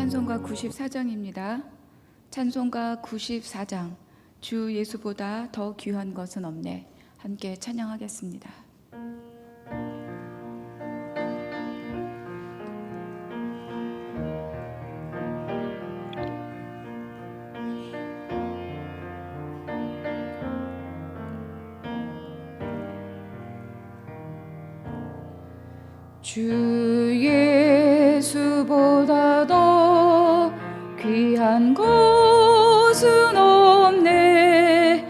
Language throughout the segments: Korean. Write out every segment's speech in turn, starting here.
찬송가 94장입니다. 찬송가 94장 주 예수보다 더 귀한 것은 없네. 함께 찬양하겠습니다. 주 예수보다 더 귀한 것은 없네.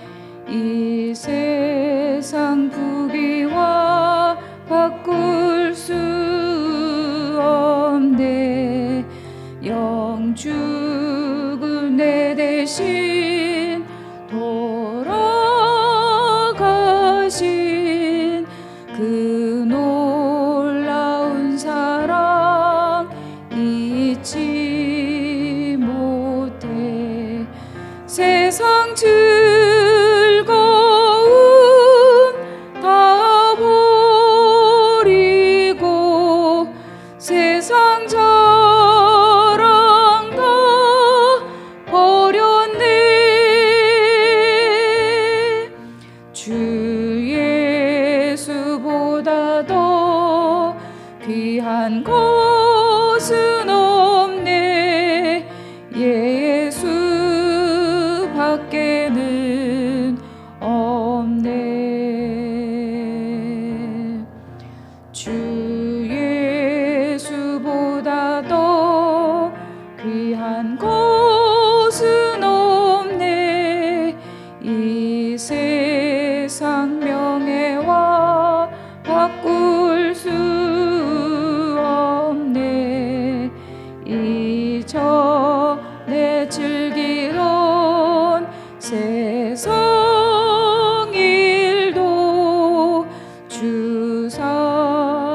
이 세상 부귀와 바꿀 수 없네. 영죽은 내 대신 돌아가신 그 놀라운 사랑 잊지 못해. 세상 즐거움 다 버리고 세상 자랑 다 버렸네. 주 예수보다 더 귀한 것은 없네. 예수 밖에는 없네. 주 예수보다 더 귀한 것은 없네. 이 세상 명예와 바꿀 수 없네. 이전에 즐기던 세상 일도 주 사랑하는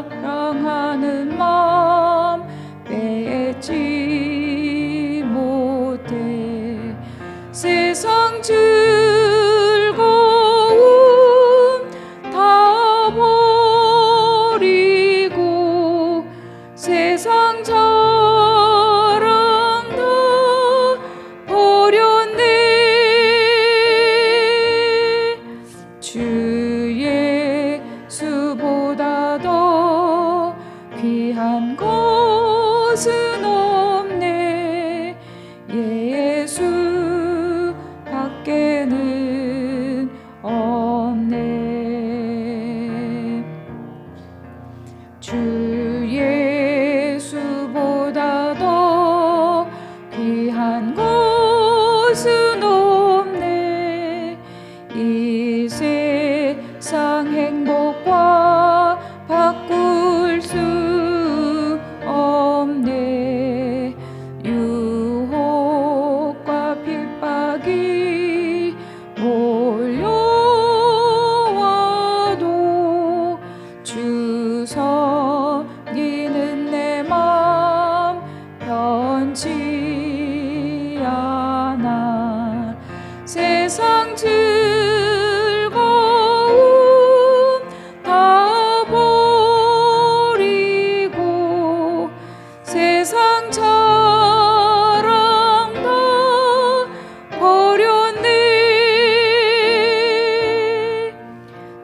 마음 빼지 못해. 세상 즐거움 다 버리고 세상 자랑 다 버렸네. 주 예수보다 더 귀한 것은 없네. 예수 밖에는 없네. 주 예수보다 더 귀한 것은 없네. 이 세상 행복과 바꿀 수 없네. 유혹과 핍박이 몰려와도 주 섬기는 내 맘 변치 않아. 세상 즐거움 다 버리고 세상 자랑 다 버렸네.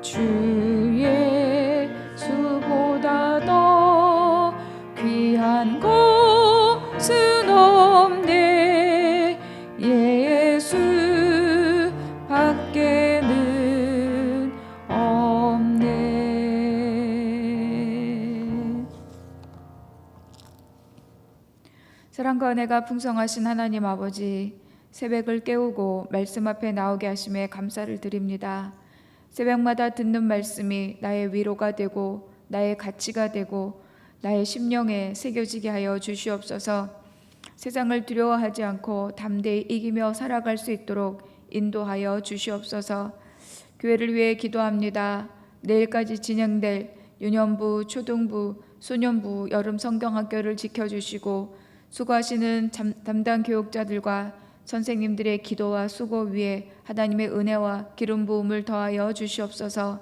주 예수보다 더 귀한 것은 없네. 예수 밖에는 없네. 사랑과 은혜가 풍성하신 하나님 아버지, 새벽을 깨우고 말씀 앞에 나오게 하심에 감사를 드립니다. 새벽마다 듣는 말씀이 나의 위로가 되고 나의 가치가 되고 나의 심령에 새겨지게 하여 주시옵소서. 세상을 두려워하지 않고 담대히 이기며 살아갈 수 있도록 인도하여 주시옵소서. 교회를 위해 기도합니다. 내일까지 진행될 유년부, 초등부, 소년부 여름 성경학교를 지켜주시고 수고하시는 담당 교육자들과 선생님들의 기도와 수고 위에 하나님의 은혜와 기름 부음을 더하여 주시옵소서.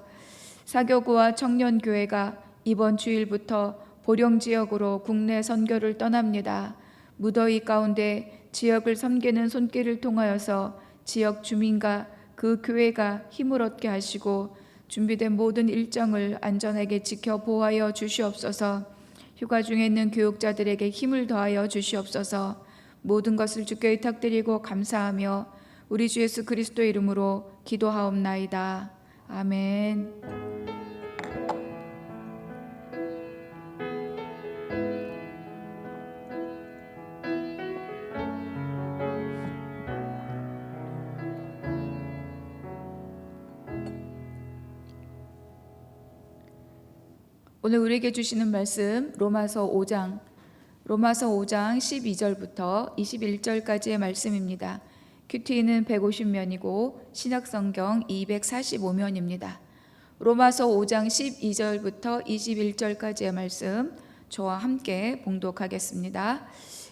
사교구와 청년교회가 이번 주일부터 보령 지역으로 국내 선교를 떠납니다. 무더위 가운데 지역을 섬기는 손길을 통하여서 지역 주민과 그 교회가 힘을 얻게 하시고 준비된 모든 일정을 안전하게 지켜 보호하여 주시옵소서. 휴가 중에 있는 교육자들에게 힘을 더하여 주시옵소서. 모든 것을 주께 의탁드리고 감사하며 우리 주 예수 그리스도 이름으로 기도하옵나이다. 아멘. 오늘 우리에게 주시는 말씀 로마서 5장 12절부터 21절까지의 말씀입니다. 큐티는 150면이고 신약성경 245면입니다. 로마서 5장 12절부터 21절까지의 말씀 저와 함께 봉독하겠습니다.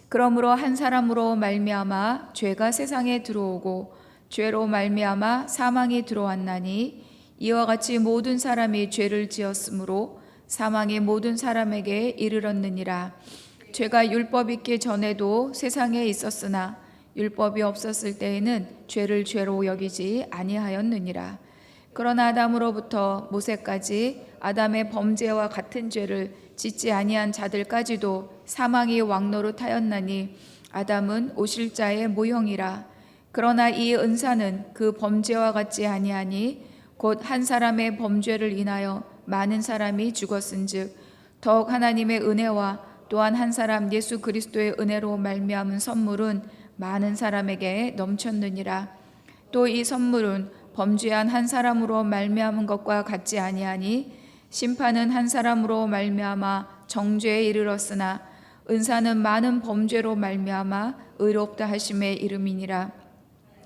그러므로 한 사람으로 말미암아 죄가 세상에 들어오고 죄로 말미암아 사망이 들어왔나니 이와 같이 모든 사람이 죄를 지었으므로 사망이 모든 사람에게 이르렀느니라. 죄가 율법 있기 전에도 세상에 있었으나 율법이 없었을 때에는 죄를 죄로 여기지 아니하였느니라. 그러나 아담으로부터 모세까지 아담의 범죄와 같은 죄를 짓지 아니한 자들까지도 사망이 왕노릇하였나니 아담은 오실 자의 모형이라. 그러나 이 은사는 그 범죄와 같지 아니하니 곧 한 사람의 범죄를 인하여 많은 사람이 죽었은즉 더욱 하나님의 은혜와 또한 한 사람 예수 그리스도의 은혜로 말미암은 선물은 많은 사람에게 넘쳤느니라. 또 이 선물은 범죄한 한 사람으로 말미암은 것과 같지 아니하니 심판은 한 사람으로 말미암아 정죄에 이르렀으나 은사는 많은 범죄로 말미암아 의롭다 하심에 이름이니라.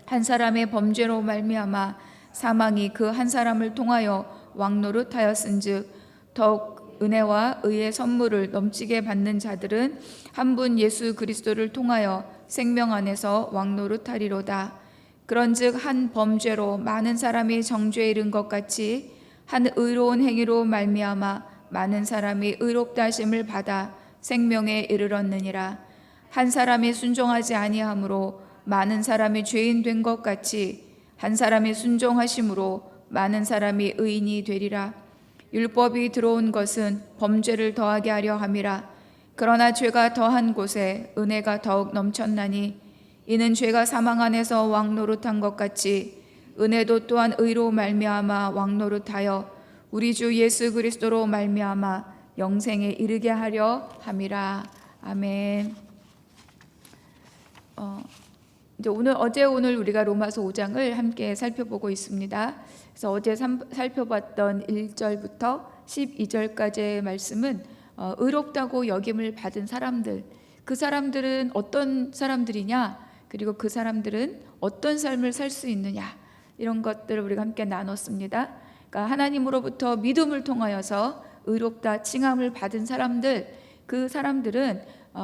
한 사람의 범죄로 말미암아 사망이 그 한 사람을 통하여 왕노릇하였은즉 더욱 은혜와 의의 선물을 넘치게 받는 자들은 한 분 예수 그리스도를 통하여 생명 안에서 왕노릇하리로다. 그런즉 한 범죄로 많은 사람이 정죄에 이른 것 같이 한 의로운 행위로 말미암아 많은 사람이 의롭다 하심을 받아 생명에 이르렀느니라. 한 사람이 순종하지 아니함으로 많은 사람이 죄인 된 것 같이 한 사람이 순종하심으로 많은 사람이 의인이 되리라. 율법이 들어온 것은 범죄를 더하게 하려 함이라. 그러나 죄가 더한 곳에 은혜가 더욱 넘쳤나니 이는 죄가 사망 안에서 왕노릇한 것 같이 은혜도 또한 의로 말미암아 왕노릇하여 우리 주 예수 그리스도로 말미암아 영생에 이르게 하려 함이라. 아멘. 이제 오늘 우리가 로마서 5장을 함께 살펴보고 있습니다. 그래서 어제 살펴봤던 1절부터 12절까지의 말씀은 의롭다고 여김을 받은 사람들, 그 사람들은 어떤 사람들이냐, 그리고 그 사람들은 어떤 삶을 살 수 있느냐, 이런 것들을 우리가 함께 나눴습니다. 그러니까 하나님으로부터 믿음을 통하여서 의롭다 칭함을 받은 사람들, 그 사람들은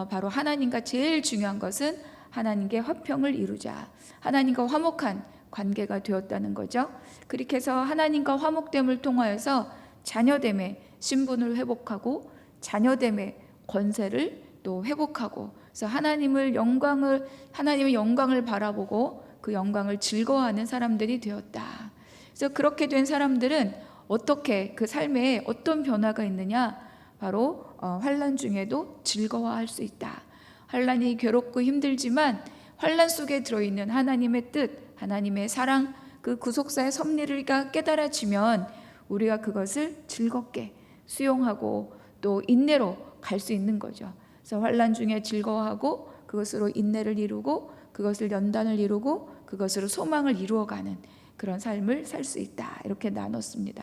바로 하나님과 제일 중요한 것은 하나님께 화평을 이루자, 하나님과 화목한 관계가 되었다는 거죠. 그렇게 해서 하나님과 화목됨을 통하여서 자녀됨의 신분을 회복하고 자녀됨의 권세를 또 회복하고, 그래서 하나님의 영광을 바라보고 그 영광을 즐거워하는 사람들이 되었다. 그래서 그렇게 된 사람들은 어떻게 그 삶에 어떤 변화가 있느냐, 바로 환난 중에도 즐거워할 수 있다. 환난이 괴롭고 힘들지만 환난 속에 들어있는 하나님의 뜻, 하나님의 사랑, 그 구속사의 섭리를 깨달아지면 우리가 그것을 즐겁게 수용하고 또 인내로 갈 수 있는 거죠. 그래서 환난 중에 즐거워하고 그것으로 인내를 이루고 그것을 연단을 이루고 그것으로 소망을 이루어가는 그런 삶을 살 수 있다. 이렇게 나눴습니다.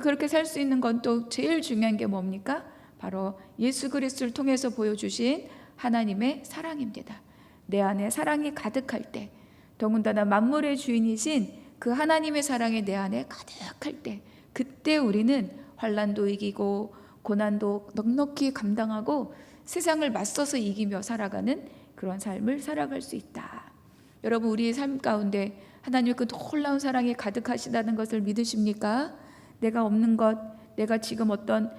그렇게 살 수 있는 건 또 제일 중요한 게 뭡니까? 바로 예수 그리스도를 통해서 보여주신 하나님의 사랑입니다. 내 안에 사랑이 가득할 때, 더군다나 만물의 주인이신 그 하나님의 사랑이 내 안에 가득할 때, 그때 우리는 환난도 이기고 고난도 넉넉히 감당하고 세상을 맞서서 이기며 살아가는 그런 삶을 살아갈 수 있다. 여러분, 우리의 삶 가운데 하나님의 그 놀라운 사랑이 가득하시다는 것을 믿으십니까? 내가 없는 것, 내가 지금 어떤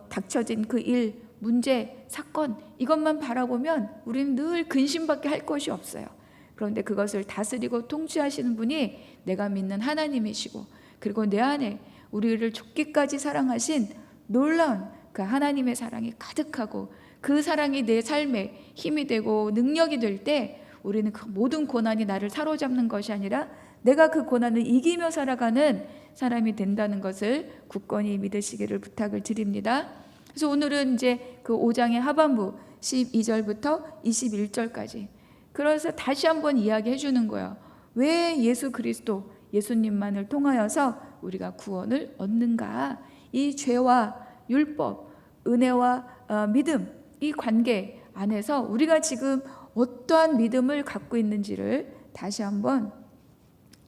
닥쳐진 그 일, 문제, 사건 이것만 바라보면 우리는 늘 근심밖에 할 것이 없어요. 그런데 그것을 다스리고 통치하시는 분이 내가 믿는 하나님이시고, 그리고 내 안에 우리를 죽기까지 사랑하신 놀라운 그 하나님의 사랑이 가득하고, 그 사랑이 내 삶에 힘이 되고 능력이 될 때 우리는 그 모든 고난이 나를 사로잡는 것이 아니라 내가 그 고난을 이기며 살아가는 사람이 된다는 것을 굳건히 믿으시기를 부탁을 드립니다. 그래서 오늘은 이제 그 5장의 하반부 12절부터 21절까지, 그래서 다시 한번 이야기해 주는 거예요. 왜 예수 그리스도, 예수님만을 통하여서 우리가 구원을 얻는가? 이 죄와 율법, 은혜와 믿음, 이 관계 안에서 우리가 지금 어떠한 믿음을 갖고 있는지를 다시 한번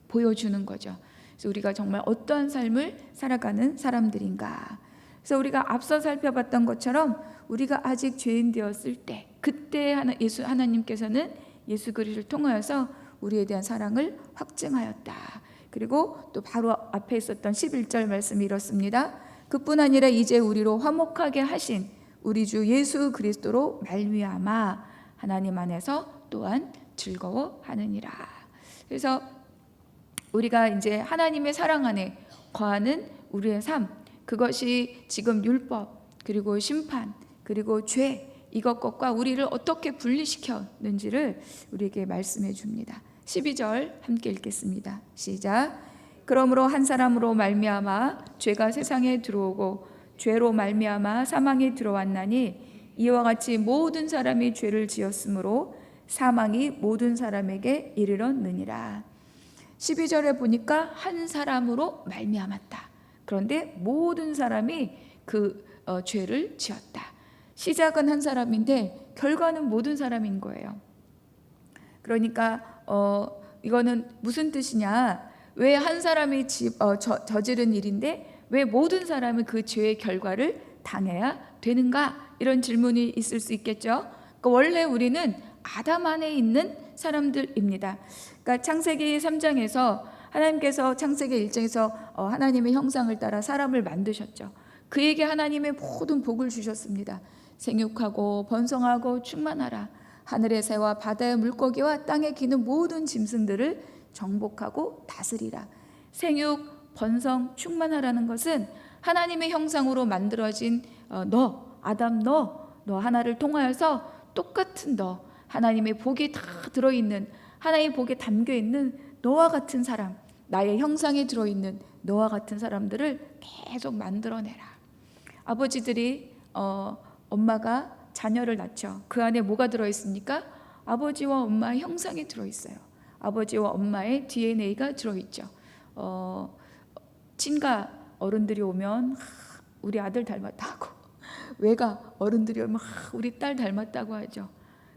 보여주는 거죠. 그래서 우리가 정말 어떠한 삶을 살아가는 사람들인가. 그래서 우리가 앞서 살펴봤던 것처럼 우리가 아직 죄인 되었을 때, 그때 하나님께서는 예수 그리스도를 통하여서 우리에 대한 사랑을 확증하였다. 그리고 또 바로 앞에 있었던 11절 말씀이 이렇습니다. 그뿐 아니라 이제 우리로 화목하게 하신 우리 주 예수 그리스도로 말미암아 하나님 안에서 또한 즐거워하느니라. 그래서 우리가 이제 하나님의 사랑 안에 거하는 우리의 삶, 그것이 지금 율법, 그리고 심판, 그리고 죄, 이것과 우리를 어떻게 분리시켰는지를 우리에게 말씀해 줍니다. 12절 함께 읽겠습니다. 시작. 그러므로 한 사람으로 말미암아 죄가 세상에 들어오고 죄로 말미암아 사망이 들어왔나니 이와 같이 모든 사람이 죄를 지었으므로 사망이 모든 사람에게 이르렀느니라. 12절에 보니까 한 사람으로 말미암았다. 그런데 모든 사람이 그 죄를 지었다. 시작은 한 사람인데 결과는 모든 사람인 거예요. 그러니까 이거는 무슨 뜻이냐? 왜 한 사람이 저지른 일인데 왜 모든 사람은 그 죄의 결과를 당해야 되는가? 이런 질문이 있을 수 있겠죠. 그러니까 원래 우리는 아담 안에 있는 사람들입니다. 그러니까 창세기 3장에서 하나님께서 창세기 1장에서 하나님의 형상을 따라 사람을 만드셨죠. 그에게 하나님의 모든 복을 주셨습니다. 생육하고 번성하고 충만하라. 하늘의 새와 바다의 물고기와 땅에 기는 모든 짐승들을 정복하고 다스리라. 생육, 번성, 충만하라는 것은 하나님의 형상으로 만들어진 아담 너 하나를 통하여서 똑같은 하나님의 복이 다 들어있는, 하나님의 복에 담겨있는 너와 같은 사람, 나의 형상에 들어있는 너와 같은 사람들을 계속 만들어내라. 아버지들이 엄마가 자녀를 낳죠. 그 안에 뭐가 들어있습니까? 아버지와 엄마의 형상이 들어있어요. 아버지와 엄마의 DNA가 들어있죠. 친가 어른들이 오면 우리 아들 닮았다고, 외가 어른들이 오면 우리 딸 닮았다고 하죠.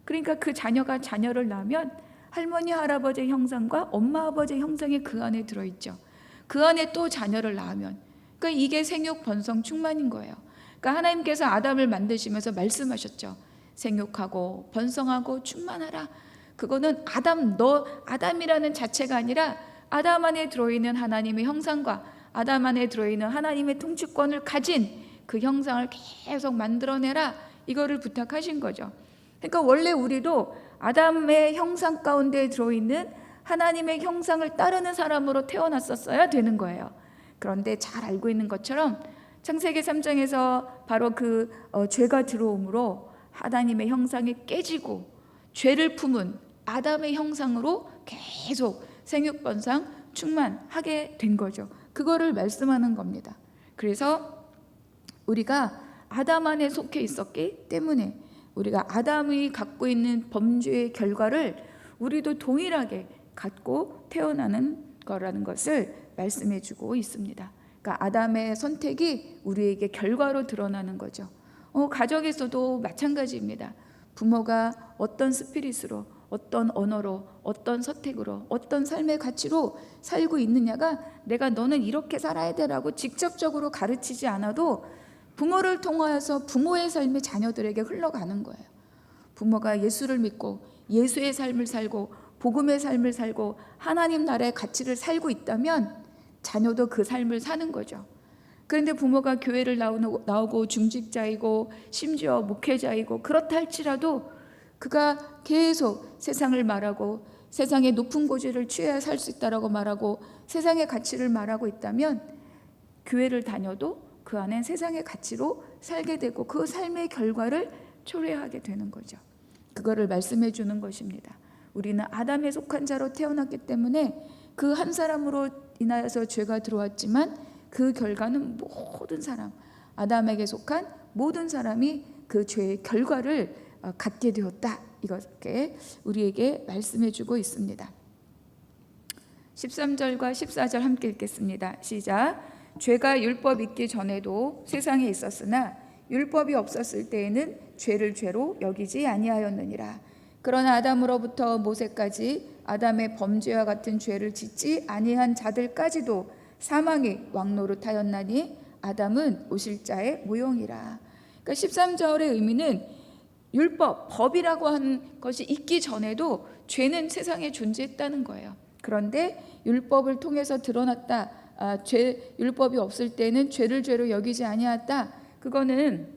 그러니까 그 자녀가 자녀를 낳으면 할머니 할아버지의 형상과 엄마 아버지의 형상이 그 안에 들어있죠. 그 안에 또 자녀를 낳으면, 그러니까 이게 생육 번성 충만인 거예요. 그러니까 하나님께서 아담을 만드시면서 말씀하셨죠. 생육하고 번성하고 충만하라. 그거는 아담이라는 자체가 아니라 아담 안에 들어있는 하나님의 형상과 아담 안에 들어있는 하나님의 통치권을 가진 그 형상을 계속 만들어내라. 이거를 부탁하신 거죠. 그러니까 원래 우리도 아담의 형상 가운데 들어있는 하나님의 형상을 따르는 사람으로 태어났었어야 되는 거예요. 그런데 잘 알고 있는 것처럼 창세기 3장에서 바로 그 죄가 들어옴으로 하나님의 형상이 깨지고 죄를 품은 아담의 형상으로 계속 생육번성 충만하게 된 거죠. 그거를 말씀하는 겁니다. 그래서 우리가 아담 안에 속해 있었기 때문에 우리가 아담이 갖고 있는 범죄의 결과를 우리도 동일하게 갖고 태어나는 거라는 것을 말씀해 주고 있습니다. 그러니까 아담의 선택이 우리에게 결과로 드러나는 거죠. 가정에서도 마찬가지입니다. 부모가 어떤 스피릿으로, 어떤 언어로, 어떤 선택으로, 어떤 삶의 가치로 살고 있느냐가 내가 너는 이렇게 살아야 되라고 직접적으로 가르치지 않아도 부모를 통하여서 부모의 삶이 자녀들에게 흘러가는 거예요. 부모가 예수를 믿고 예수의 삶을 살고 복음의 삶을 살고 하나님 나라의 가치를 살고 있다면 자녀도 그 삶을 사는 거죠. 그런데 부모가 교회를 나오고 중직자이고 심지어 목회자이고 그렇다 할지라도 그가 계속 세상을 말하고 세상의 높은 고지를 취해야 살 수 있다라고 말하고 세상의 가치를 말하고 있다면 교회를 다녀도 그 안엔 세상의 가치로 살게 되고 그 삶의 결과를 초래하게 되는 거죠. 그거를 말씀해 주는 것입니다. 우리는 아담에 속한 자로 태어났기 때문에 그 한 사람으로 인하여서 죄가 들어왔지만 그 결과는 모든 사람, 아담에게 속한 모든 사람이 그 죄의 결과를 갖게 되었다. 이렇게 우리에게 말씀해 주고 있습니다. 13절과 14절 함께 읽겠습니다. 시작. 죄가 율법 있기 전에도 세상에 있었으나 율법이 없었을 때에는 죄를 죄로 여기지 아니하였느니라. 그러나 아담으로부터 모세까지 아담의 범죄와 같은 죄를 짓지 아니한 자들까지도 사망이 왕노릇하였나니 아담은 오실 자의 모형이라. 그러니까 13절의 의미는 율법, 법이라고 하는 것이 있기 전에도 죄는 세상에 존재했다는 거예요. 그런데 율법을 통해서 드러났다. 율법이 없을 때는 죄를 죄로 여기지 아니하였다. 그거는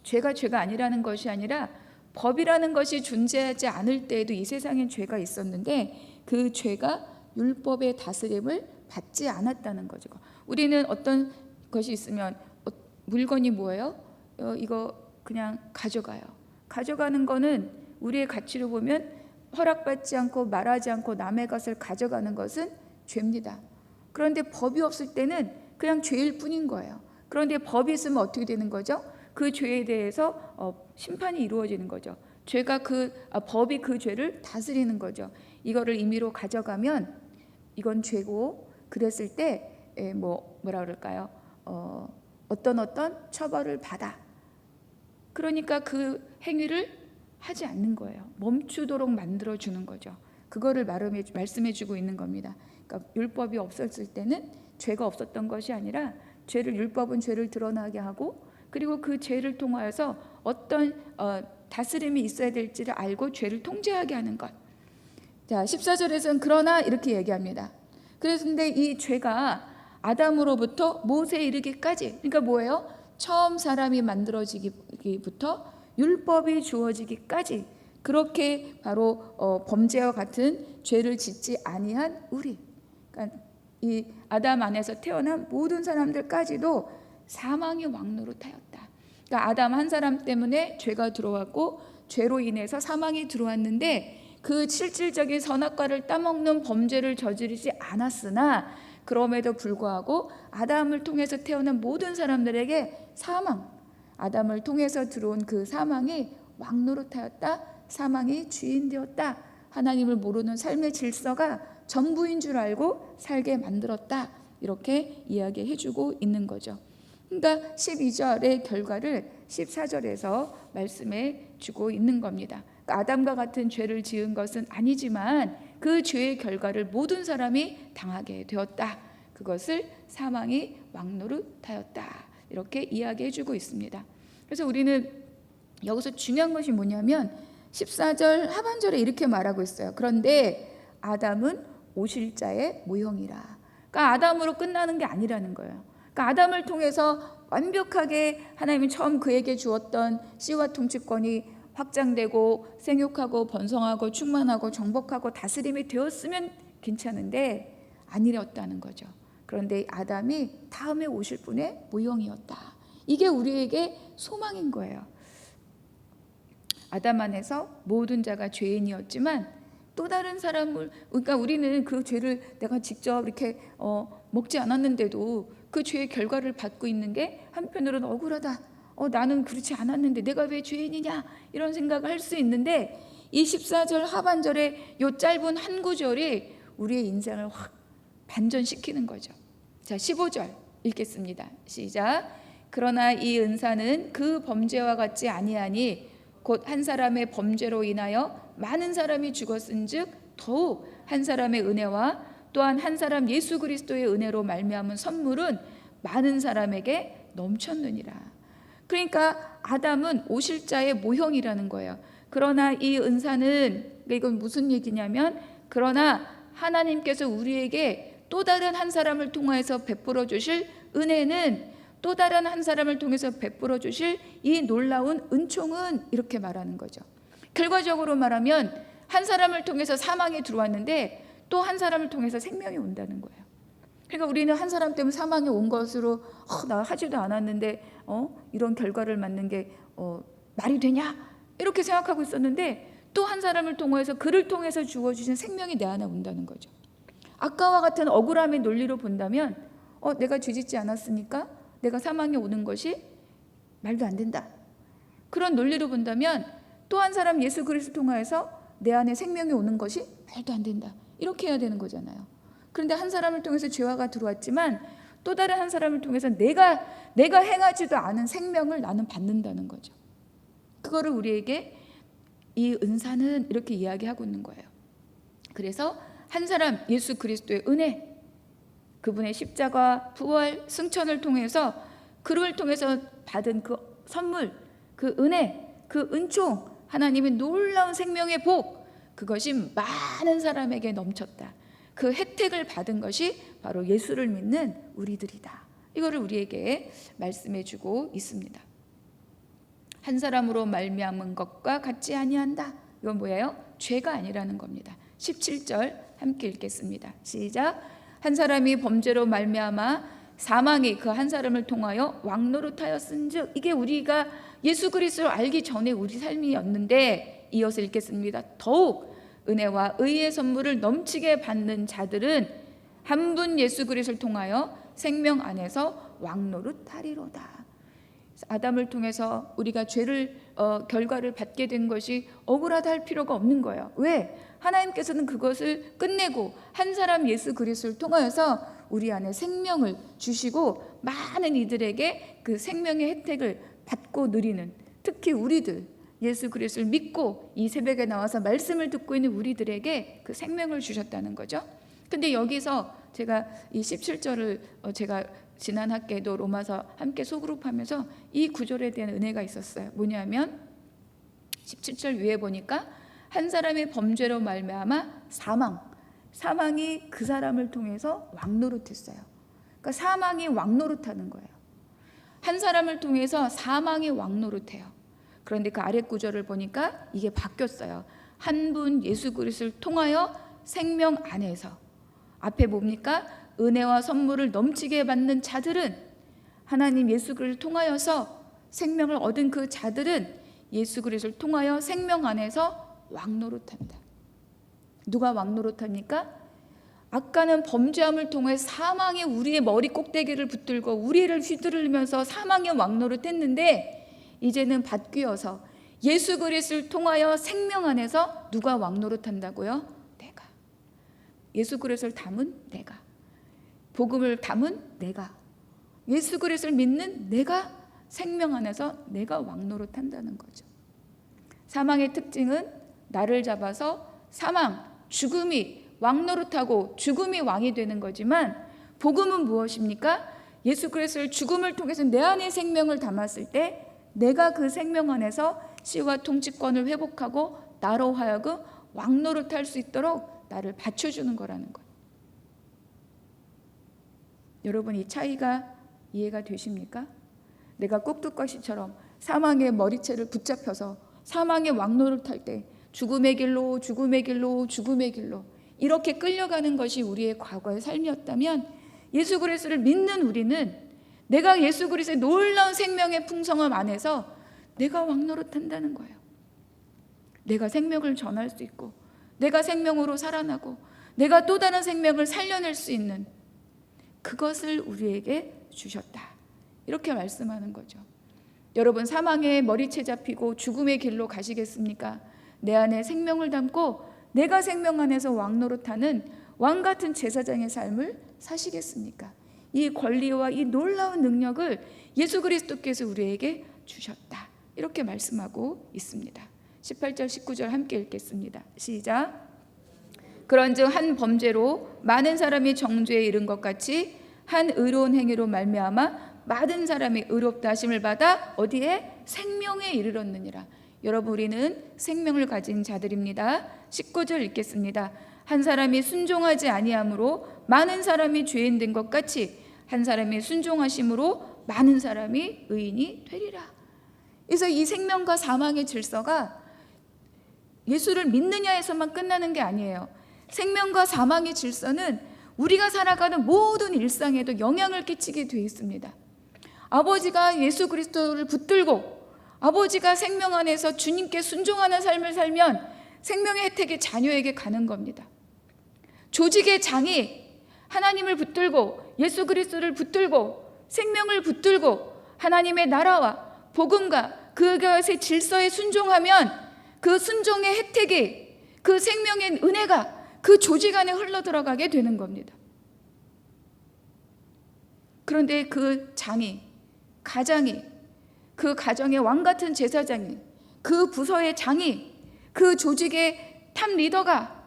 죄가 아니라는 것이 아니라 법이라는 것이 존재하지 않을 때에도 이 세상엔 죄가 있었는데 그 죄가 율법의 다스림을 받지 않았다는 거죠. 우리는 어떤 것이 있으면 물건이 뭐예요? 이거 그냥 가져가요. 가져가는 거는 우리의 가치로 보면 허락받지 않고 말하지 않고 남의 것을 가져가는 것은 죄입니다. 그런데 법이 없을 때는 그냥 죄일 뿐인 거예요. 그런데 법이 있으면 어떻게 되는 거죠? 그 죄에 대해서 심판이 이루어지는 거죠. 법이 그 죄를 다스리는 거죠. 이거를 임의로 가져가면 이건 죄고 그랬을 때 뭐라 그럴까요? 어떤 처벌을 받아. 그러니까 그 행위를 하지 않는 거예요. 멈추도록 만들어 주는 거죠. 그거를 말씀해 주고 있는 겁니다. 그러니까 율법이 없었을 때는 죄가 없었던 것이 아니라 율법은 죄를 드러나게 하고 그리고 그 죄를 통하여서 어떤 다스림이 있어야 될지를 알고 죄를 통제하게 하는 것. 자, 14절에서는 그러나 이렇게 얘기합니다. 그런데 이 죄가 아담으로부터 모세에 이르기까지, 그러니까 뭐예요? 처음 사람이 만들어지기부터 율법이 주어지기까지 그렇게 바로 범죄와 같은 죄를 짓지 아니한 우리, 그러니까 이 아담 안에서 태어난 모든 사람들까지도 사망이 왕노릇하였다. 그러니까 아담 한 사람 때문에 죄가 들어왔고 죄로 인해서 사망이 들어왔는데 그 실질적인 선악과를 따먹는 범죄를 저지르지 않았으나 그럼에도 불구하고 아담을 통해서 태어난 모든 사람들에게 아담을 통해서 들어온 그 사망이 왕노릇하였다. 사망이 주인 되었다. 하나님을 모르는 삶의 질서가 전부인 줄 알고 살게 만들었다. 이렇게 이야기해주고 있는 거죠. 그러니까 12절의 결과를 14절에서 말씀해 주고 있는 겁니다. 그러니까 아담과 같은 죄를 지은 것은 아니지만 그 죄의 결과를 모든 사람이 당하게 되었다. 그것을 사망이 왕노릇하였다. 이렇게 이야기해 주고 있습니다. 그래서 우리는 여기서 중요한 것이 뭐냐면 14절 하반절에 이렇게 말하고 있어요. 그런데 아담은 오실 자의 모형이라. 그러니까 아담으로 끝나는 게 아니라는 거예요. 그러니까 아담을 통해서 완벽하게 하나님이 처음 그에게 주었던 씨와 통치권이 확장되고 생육하고 번성하고 충만하고 정복하고 다스림이 되었으면 괜찮은데 아니었다는 거죠. 그런데 아담이 다음에 오실 분의 모형이었다. 이게 우리에게 소망인 거예요. 아담 안에서 모든 자가 죄인이었지만 또 다른 사람을, 그러니까 우리는 그 죄를 내가 직접 이렇게 먹지 않았는데도 그 죄의 결과를 받고 있는 게 한편으로는 억울하다. 나는 그렇지 않았는데 내가 왜 죄인이냐 이런 생각을 할 수 있는데 이 14절 하반절의 이 짧은 한 구절이 우리의 인생을 확 반전시키는 거죠. 자, 15절 읽겠습니다. 시작. 그러나 이 은사는 그 범죄와 같지 아니하니 곧 한 사람의 범죄로 인하여 많은 사람이 죽었은즉 더욱 한 사람의 은혜와 또한 한 사람 예수 그리스도의 은혜로 말미암은 선물은 많은 사람에게 넘쳤느니라. 그러니까 아담은 오실 자의 모형이라는 거예요. 그러나 이 은사는, 이건 무슨 얘기냐면, 그러나 하나님께서 우리에게 또 다른 한 사람을 통하여서 베풀어 주실 은혜는 또 다른 한 사람을 통해서 베풀어 주실 이 놀라운 은총은 이렇게 말하는 거죠. 결과적으로 말하면 한 사람을 통해서 사망이 들어왔는데 또 한 사람을 통해서 생명이 온다는 거예요. 그러니까 우리는 한 사람 때문에 사망이 온 것으로 나 하지도 않았는데 이런 결과를 맞는 게 말이 되냐? 이렇게 생각하고 있었는데 또 한 사람을 통해서 그를 통해서 주어주신 생명이 내 안에 온다는 거죠. 아까와 같은 억울함의 논리로 본다면 내가 죄짓지 않았으니까 내가 사망이 오는 것이 말도 안 된다. 그런 논리로 본다면 또 한 사람 예수 그리스도 통하여서 내 안에 생명이 오는 것이 말도 안 된다. 이렇게 해야 되는 거잖아요. 그런데 한 사람을 통해서 죄화가 들어왔지만 또 다른 한 사람을 통해서 내가 행하지도 않은 생명을 나는 받는다는 거죠. 그거를 우리에게 이 은사는 이렇게 이야기하고 있는 거예요. 그래서 한 사람 예수 그리스도의 은혜, 그분의 십자가, 부활, 승천을 통해서 그를 통해서 받은 그 선물, 그 은혜, 그 은총, 하나님의 놀라운 생명의 복, 그것이 많은 사람에게 넘쳤다. 그 혜택을 받은 것이 바로 예수를 믿는 우리들이다. 이거를 우리에게 말씀해 주고 있습니다. 한 사람으로 말미암은 것과 같지 아니한다. 이건 뭐예요? 죄가 아니라는 겁니다. 17절 함께 읽겠습니다. 시작. 한 사람이 범죄로 말미암아 사망이 그 한 사람을 통하여 왕노릇하였은즉, 이게 우리가 예수 그리스도를 알기 전에 우리 삶이었는데, 이어서 읽겠습니다. 더욱 은혜와 의의 선물을 넘치게 받는 자들은 한 분 예수 그리스도를 통하여 생명 안에서 왕노릇하리로다. 아담을 통해서 우리가 죄를 결과를 받게 된 것이 억울하다 할 필요가 없는 거예요. 왜? 하나님께서는 그것을 끝내고 한 사람 예수 그리스도를 통하여서 우리 안에 생명을 주시고 많은 이들에게 그 생명의 혜택을 받고 누리는, 특히 우리들 예수 그리스도를 믿고 이 새벽에 나와서 말씀을 듣고 있는 우리들에게 그 생명을 주셨다는 거죠. 근데 여기서 제가 이 17절을 제가 지난 학기에도 로마서 함께 소그룹하면서 이 구절에 대한 은혜가 있었어요. 뭐냐면 17절 위에 보니까 한 사람의 범죄로 말미암아 사망이 그 사람을 통해서 왕노릇했어요. 그러니까 사망이 왕노릇하는 거예요. 한 사람을 통해서 사망이 왕노릇해요. 그런데 그 아래 구절을 보니까 이게 바뀌었어요. 한 분 예수 그리스도를 통하여 생명 안에서, 앞에 뭡니까? 은혜와 선물을 넘치게 받는 자들은, 하나님 예수 그리스도를 통하여서 생명을 얻은 그 자들은 예수 그리스도를 통하여 생명 안에서 왕노릇한다. 누가 왕노릇합니까? 아까는 범죄함을 통해 사망이 우리의 머리 꼭대기를 붙들고 우리를 휘두르면서 사망의 왕노릇했는데, 이제는 바뀌어서 예수 그리스도를 통하여 생명 안에서 누가 왕노릇한다고요? 내가. 예수 그리스도를 담은 내가, 복음을 담은 내가, 예수 그리스도를 믿는 내가 생명 안에서 내가 왕노릇한다는 거죠. 사망의 특징은 나를 잡아서 사망, 죽음이 왕노릇하고 죽음이 왕이 되는 거지만, 복음은 무엇입니까? 예수 그리스도를 죽음을 통해서 내 안에 생명을 담았을 때 내가 그 생명 안에서 씨와 통치권을 회복하고 나로 하여금 왕노릇할 수 있도록 나를 받쳐주는 거라는 거예요. 여러분, 이 차이가 이해가 되십니까? 내가 꼭두가시처럼 사망의 머리채를 붙잡혀서 사망의 왕노릇할 때 죽음의 길로 이렇게 끌려가는 것이 우리의 과거의 삶이었다면, 예수 그리스도를 믿는 우리는 내가 예수 그리스도의 놀라운 생명의 풍성함 안에서 내가 왕노릇한다는 거예요. 내가 생명을 전할 수 있고, 내가 생명으로 살아나고, 내가 또 다른 생명을 살려낼 수 있는 그것을 우리에게 주셨다. 이렇게 말씀하는 거죠. 여러분, 사망의 머리채 잡히고 죽음의 길로 가시겠습니까? 내 안에 생명을 담고 내가 생명 안에서 왕노릇하는 왕같은 제사장의 삶을 사시겠습니까? 이 권리와 이 놀라운 능력을 예수 그리스도께서 우리에게 주셨다. 이렇게 말씀하고 있습니다. 18절 19절 함께 읽겠습니다. 시작. 그런즉 한 범죄로 많은 사람이 정죄에 이른 것 같이 한 의로운 행위로 말미암아 많은 사람이 의롭다 하심을 받아 어디에? 생명에 이르렀느니라. 여러분, 우리는 생명을 가진 자들입니다. 19절 읽겠습니다. 한 사람이 순종하지 아니함으로 많은 사람이 죄인 된 것 같이 한 사람의 순종하심으로 많은 사람이 의인이 되리라. 그래서 이 생명과 사망의 질서가 예수를 믿느냐에서만 끝나는 게 아니에요. 생명과 사망의 질서는 우리가 살아가는 모든 일상에도 영향을 끼치게 되어 있습니다. 아버지가 예수 그리스도를 붙들고 아버지가 생명 안에서 주님께 순종하는 삶을 살면 생명의 혜택이 자녀에게 가는 겁니다. 조직의 장이 하나님을 붙들고 예수 그리스도를 붙들고 생명을 붙들고 하나님의 나라와 복음과 그것의 질서에 순종하면 그 순종의 혜택이, 그 생명의 은혜가 그 조직 안에 흘러들어가게 되는 겁니다. 그런데 그 장이, 가장이, 그 가정의 왕같은 제사장이, 그 부서의 장이, 그 조직의 탑 리더가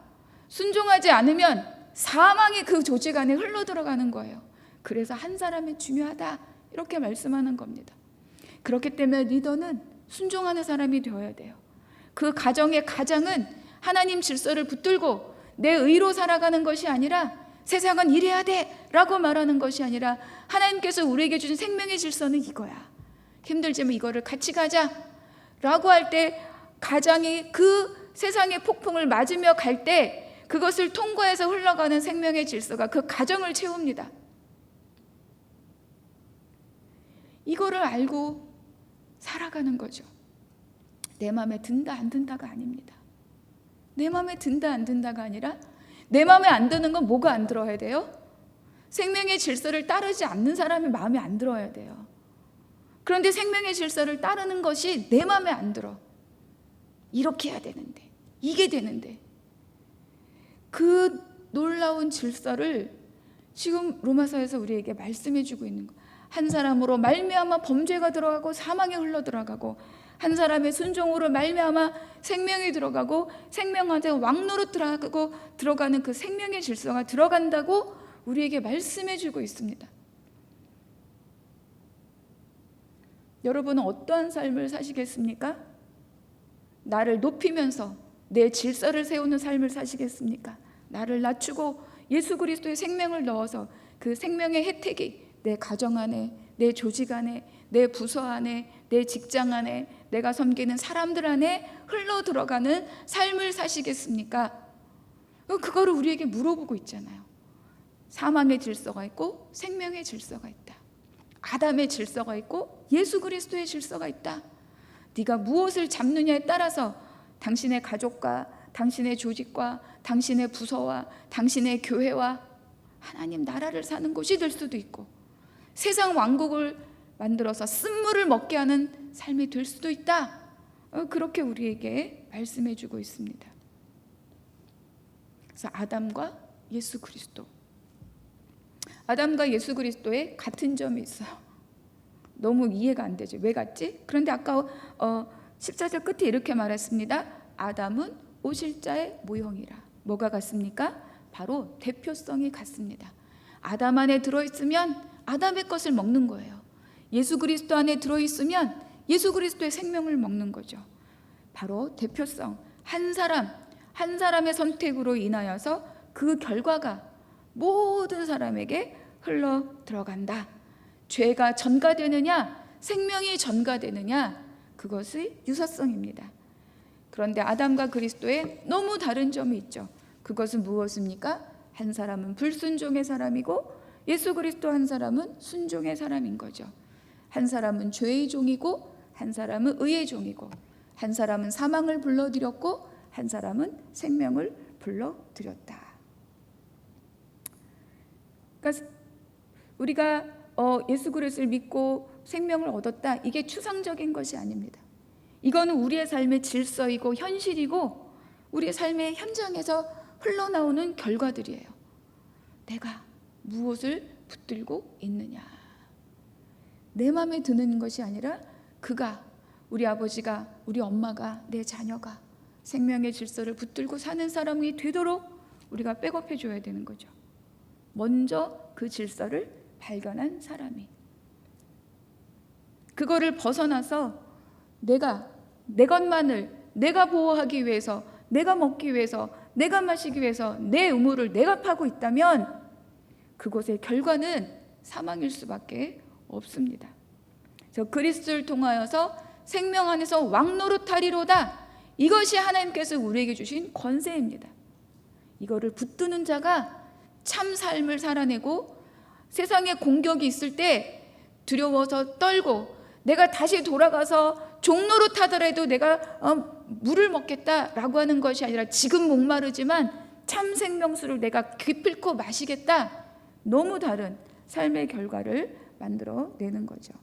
순종하지 않으면 사망이 그 조직 안에 흘러들어가는 거예요. 그래서 한 사람이 중요하다, 이렇게 말씀하는 겁니다. 그렇기 때문에 리더는 순종하는 사람이 되어야 돼요. 그 가정의 가장은 하나님 질서를 붙들고 내 의로 살아가는 것이 아니라 세상은 이래야 돼 라고 말하는 것이 아니라 하나님께서 우리에게 주신 생명의 질서는 이거야, 힘들지만 이거를 같이 가자 라고 할 때 가장이 그 세상의 폭풍을 맞으며 갈 때 그것을 통과해서 흘러가는 생명의 질서가 그 가정을 채웁니다. 이거를 알고 살아가는 거죠. 내 마음에 든다 안 든다가 아닙니다. 내 마음에 든다 안 든다가 아니라 내 마음에 안 드는 건 뭐가 안 들어야 돼요? 생명의 질서를 따르지 않는 사람이 마음에 안 들어야 돼요. 그런데 생명의 질서를 따르는 것이 내 마음에 안 들어. 이렇게 해야 되는데, 이게 되는데, 그 놀라운 질서를 지금 로마서에서 우리에게 말씀해 주고 있는 거예요. 한 사람으로 말미암아 범죄가 들어가고 사망에 흘러들어가고, 한 사람의 순종으로 말미암아 생명이 들어가고 생명 안에 왕노릇 들어가는 그 생명의 질서가 들어간다고 우리에게 말씀해 주고 있습니다. 여러분은 어떠한 삶을 사시겠습니까? 나를 높이면서 내 질서를 세우는 삶을 사시겠습니까? 나를 낮추고 예수 그리스도의 생명을 넣어서 그 생명의 혜택이 내 가정 안에, 내 조직 안에, 내 부서 안에, 내 직장 안에, 내가 섬기는 사람들 안에 흘러 들어가는 삶을 사시겠습니까? 그거를 우리에게 물어보고 있잖아요. 사망의 질서가 있고 생명의 질서가 있다. 아담의 질서가 있고 예수 그리스도의 질서가 있다. 네가 무엇을 잡느냐에 따라서 당신의 가족과 당신의 조직과 당신의 부서와 당신의 교회와 하나님 나라를 사는 곳이 될 수도 있고, 세상 왕국을 만들어서 쓴물을 먹게 하는 삶이 될 수도 있다. 그렇게 우리에게 말씀해 주고 있습니다. 그래서 아담과 예수 그리스도, 아담과 예수 그리스도의 같은 점이 있어요. 너무 이해가 안 되죠. 왜 같지? 그런데 아까 14절 끝에 이렇게 말했습니다. 아담은 오실자의 모형이라. 뭐가 같습니까? 바로 대표성이 같습니다. 아담 안에 들어있으면 아담의 것을 먹는 거예요. 예수 그리스도 안에 들어있으면 예수 그리스도의 생명을 먹는 거죠. 바로 대표성, 한 사람의 선택으로 인하여서 그 결과가 모든 사람에게 흘러 들어간다. 죄가 전가되느냐, 생명이 전가되느냐, 그것의 유사성입니다. 그런데 아담과 그리스도의 너무 다른 점이 있죠. 그것은 무엇입니까? 한 사람은 불순종의 사람이고 예수 그리스도 한 사람은 순종의 사람인 거죠. 한 사람은 죄의 종이고 한 사람은 의의 종이고, 한 사람은 사망을 불러들였고 한 사람은 생명을 불러들였다. 그러니까 우리가 예수 그리스도를 믿고 생명을 얻었다, 이게 추상적인 것이 아닙니다. 이거는 우리의 삶의 질서이고 현실이고 우리의 삶의 현장에서 흘러나오는 결과들이에요. 내가 무엇을 붙들고 있느냐, 내 마음에 드는 것이 아니라 그가, 우리 아버지가, 우리 엄마가, 내 자녀가 생명의 질서를 붙들고 사는 사람이 되도록 우리가 백업해 줘야 되는 거죠. 먼저 그 질서를 발견한 사람이, 그거를 벗어나서 내 것만을 내가 보호하기 위해서, 내가 먹기 위해서, 내가 마시기 위해서 내 의무를 내가 파고 있다면 그것의 결과는 사망일 수밖에 없습니다. 저 그리스도를 통하여서 생명 안에서 왕노릇하리로다. 이것이 하나님께서 우리에게 주신 권세입니다. 이거를 붙드는 자가 참 삶을 살아내고 세상에 공격이 있을 때 두려워서 떨고 내가 다시 돌아가서 종로릇 하더라도 내가 물을 먹겠다라고 하는 것이 아니라 지금 목마르지만 참 생명수를 내가 기필코 마시겠다. 너무 다른 삶의 결과를 만들어내는 거죠.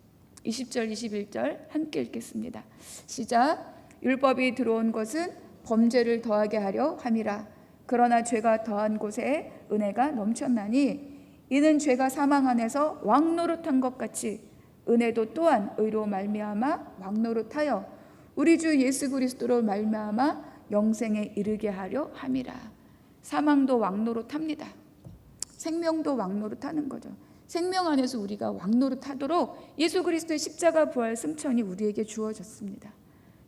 20절 21절 함께 읽겠습니다. 시작. 율법이 들어온 것은 범죄를 더하게 하려 함이라. 그러나 죄가 더한 곳에 은혜가 넘쳤나니 이는 죄가 사망 안에서 왕노릇한 것 같이 은혜도 또한 의로 말미암아 왕노릇하여 우리 주 예수 그리스도로 말미암아 영생에 이르게 하려 함이라. 사망도 왕노릇합니다. 생명도 왕노릇하는 거죠. 생명 안에서 우리가 왕노릇하도록 예수 그리스도의 십자가 부활 승천이 우리에게 주어졌습니다.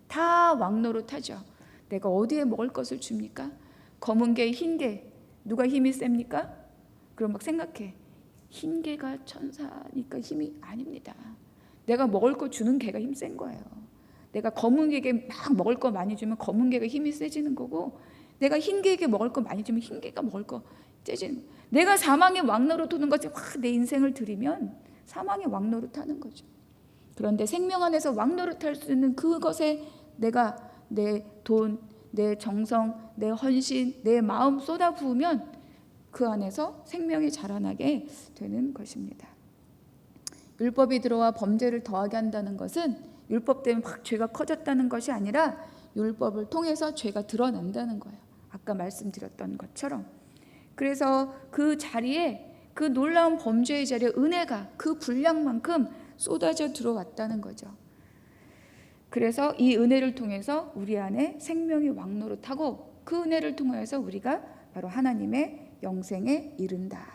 다 왕노릇하죠. 내가 어디에 먹을 것을 줍니까? 검은 개, 흰 개, 누가 힘이 셉니까? 그럼 막 생각해. 흰 개가 천사니까 힘이 아닙니다. 내가 먹을 거 주는 개가 힘 센 거예요. 내가 검은 개에게 막 먹을 거 많이 주면 검은 개가 힘이 세지는 거고, 내가 흰 개에게 먹을 거 많이 주면 흰 개가 먹을 거 세지는 거예요. 내가 사망의 왕노릇하는 것에 내 인생을 들이면 사망의 왕노릇하는 거죠. 그런데 생명 안에서 왕노릇할 수 있는 그것에 내가 내 돈, 내 정성, 내 헌신, 내 마음 쏟아부으면 그 안에서 생명이 자라나게 되는 것입니다. 율법이 들어와 범죄를 더하게 한다는 것은 율법 때문에 막 죄가 커졌다는 것이 아니라 율법을 통해서 죄가 드러난다는 거예요. 아까 말씀드렸던 것처럼. 그래서 그 자리에, 그 놀라운 범죄의 자리에 은혜가 그 분량만큼 쏟아져 들어왔다는 거죠. 그래서 이 은혜를 통해서 우리 안에 생명이 왕노릇하고 그 은혜를 통해서 우리가 바로 하나님의 영생에 이른다.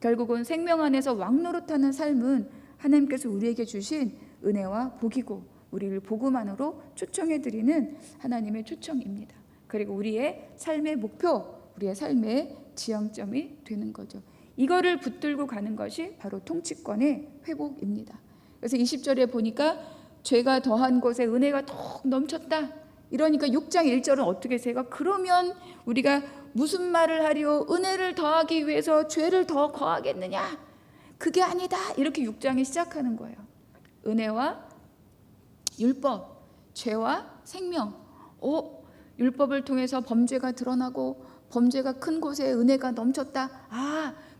결국은 생명 안에서 왕노릇하는 삶은 하나님께서 우리에게 주신 은혜와 복이고 우리를 복음 안으로 초청해드리는 하나님의 초청입니다. 그리고 우리의 삶의 목표, 우리의 삶의 지향점이 되는 거죠. 이거를 붙들고 가는 것이 바로 통치권의 회복입니다. 그래서 20절에 보니까 죄가 더한 곳에 은혜가 더 넘쳤다. 이러니까 6장 1절은 어떻게 세가? 그러면 우리가 무슨 말을 하리요? 은혜를 더하기 위해서 죄를 더 거하겠느냐? 그게 아니다. 이렇게 6장이 시작하는 거예요. 은혜와 율법, 죄와 생명. 율법을 통해서 범죄가 드러나고 범죄가 큰 곳에 은혜가 넘쳤다.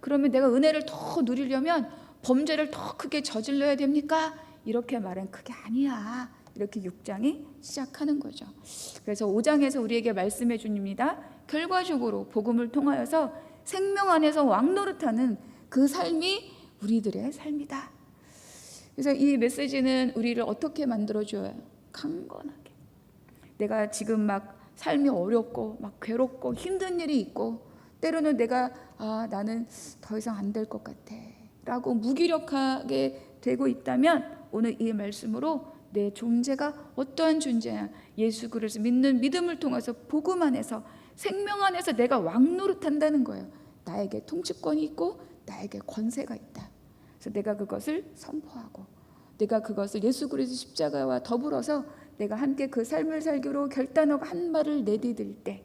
그러면 내가 은혜를 더 누리려면 범죄를 더 크게 저질러야 됩니까? 이렇게 말은 그게 아니야. 이렇게 6장이 시작하는 거죠. 그래서 5장에서 우리에게 말씀해 줍니다. 결과적으로 복음을 통하여서 생명 안에서 왕노릇하는 그 삶이 우리들의 삶이다. 그래서 이 메시지는 우리를 어떻게 만들어줘요? 강건하게. 내가 지금 막 삶이 어렵고 막 괴롭고 힘든 일이 있고 때로는 내가 나는 더 이상 안 될 것 같아 라고 무기력하게 되고 있다면 오늘 이 말씀으로 내 존재가 어떠한 존재냐, 예수 그리스도 믿는 믿음을 통해서 복음 안에서 생명 안에서 내가 왕노릇한다는 거예요. 나에게 통치권이 있고 나에게 권세가 있다. 그래서 내가 그것을 선포하고 내가 그것을 예수 그리스도 십자가와 더불어서 내가 함께 그 삶을 살기로 결단하고 한 발을 내디딜 때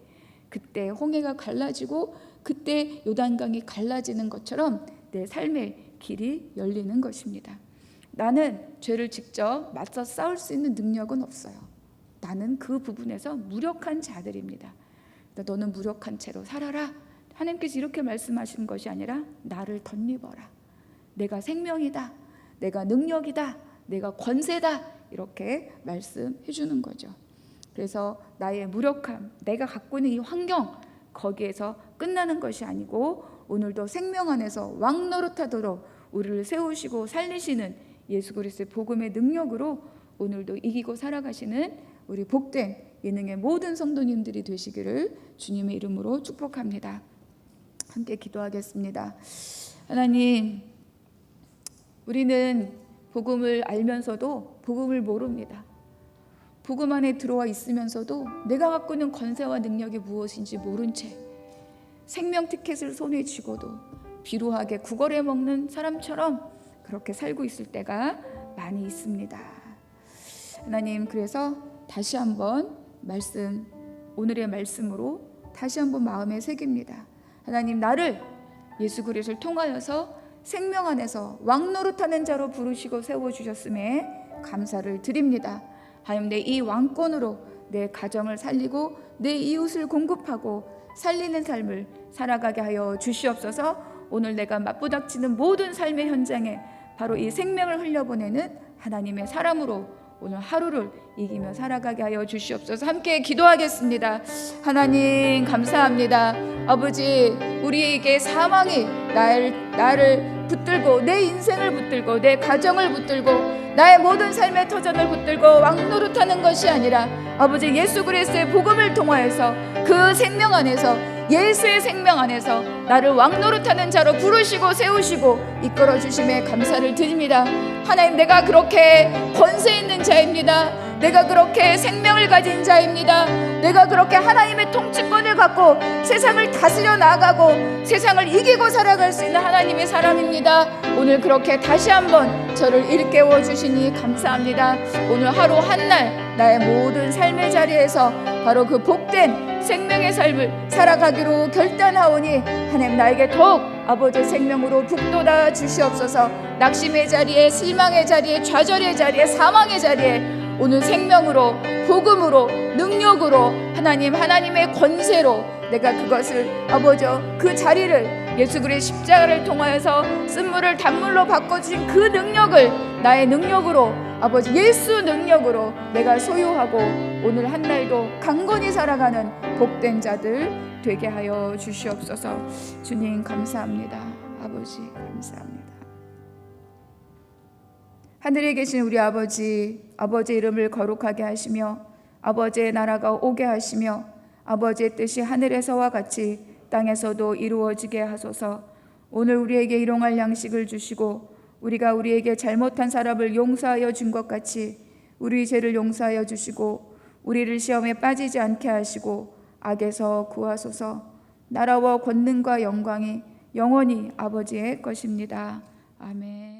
그때 홍해가 갈라지고 그때 요단강이 갈라지는 것처럼 내 삶의 길이 열리는 것입니다. 나는 죄를 직접 맞서 싸울 수 있는 능력은 없어요. 나는 그 부분에서 무력한 자들입니다. 너는 무력한 채로 살아라. 하나님께서 이렇게 말씀하시는 것이 아니라 나를 덧입어라. 내가 생명이다. 내가 능력이다. 내가 권세다. 이렇게 말씀해 주는 거죠. 그래서 나의 무력함, 내가 갖고 있는 이 환경, 거기에서 끝나는 것이 아니고 오늘도 생명 안에서 왕노릇하도록 우리를 세우시고 살리시는 예수 그리스도의 복음의 능력으로 오늘도 이기고 살아가시는 우리 복된 예능의 모든 성도님들이 되시기를 주님의 이름으로 축복합니다. 함께 기도하겠습니다. 하나님, 우리는 복음을 알면서도 복음을 모릅니다. 복음 안에 들어와 있으면서도 내가 갖고 있는 권세와 능력이 무엇인지 모른 채 생명 티켓을 손에 쥐고도 비루하게 구걸해 먹는 사람처럼 그렇게 살고 있을 때가 많이 있습니다. 하나님, 그래서 다시 한번 오늘의 말씀으로 다시 한번 마음에 새깁니다. 하나님, 나를 예수 그리스도를 통하여서 생명 안에서 왕노릇하는 자로 부르시고 세워주셨음에 감사를 드립니다. 하나님, 내 이 왕권으로 내 가정을 살리고 내 이웃을 공급하고 살리는 삶을 살아가게 하여 주시옵소서. 오늘 내가 맞부닥치는 모든 삶의 현장에 바로 이 생명을 흘려보내는 하나님의 사람으로 오늘 하루를 이기며 살아가게 하여 주시옵소서. 함께 기도하겠습니다. 하나님, 감사합니다. 아버지, 우리에게 사망이 나를 붙들고 내 인생을 붙들고 내 가정을 붙들고 나의 모든 삶의 터전을 붙들고 왕노릇하는 것이 아니라 아버지, 예수 그리스도의 복음을 통하여서 그 생명 안에서, 예수의 생명 안에서 나를 왕노릇하는 자로 부르시고 세우시고 이끌어 주심에 감사를 드립니다. 하나님, 내가 그렇게 권세 있는 자입니다. 내가 그렇게 생명을 가진 자입니다. 내가 그렇게 하나님의 통치권을 갖고 세상을 다스려 나가고 세상을 이기고 살아갈 수 있는 하나님의 사람입니다. 오늘 그렇게 다시 한번 저를 일깨워 주시니 감사합니다. 오늘 하루 한날 나의 모든 삶의 자리에서 바로 그 복된 생명의 삶을 살아가기로 결단하오니 하나님, 나에게 더욱 아버지의 생명으로 북돋아 주시옵소서. 낙심의 자리에, 실망의 자리에, 좌절의 자리에, 사망의 자리에 오늘 생명으로, 복음으로, 능력으로 하나님의 권세로 내가 그것을 아버지 그 자리를 예수 그리스도의 십자가를 통하여서 쓴물을 단물로 바꿔주신 그 능력을 나의 능력으로 아버지 예수 능력으로 내가 소유하고 오늘 한날도 강건히 살아가는 복된 자들 되게 하여 주시옵소서. 주님 감사합니다. 아버지 감사합니다. 하늘에 계신 우리 아버지의 이름을 거룩하게 하시며 아버지의 나라가 오게 하시며 아버지의 뜻이 하늘에서와 같이 땅에서도 이루어지게 하소서. 오늘 우리에게 일용할 양식을 주시고 우리가 우리에게 잘못한 사람을 용서하여 준 것 같이 우리 죄를 용서하여 주시고 우리를 시험에 빠지지 않게 하시고 악에서 구하소서. 나라와 권능과 영광이 영원히 아버지의 것입니다. 아멘.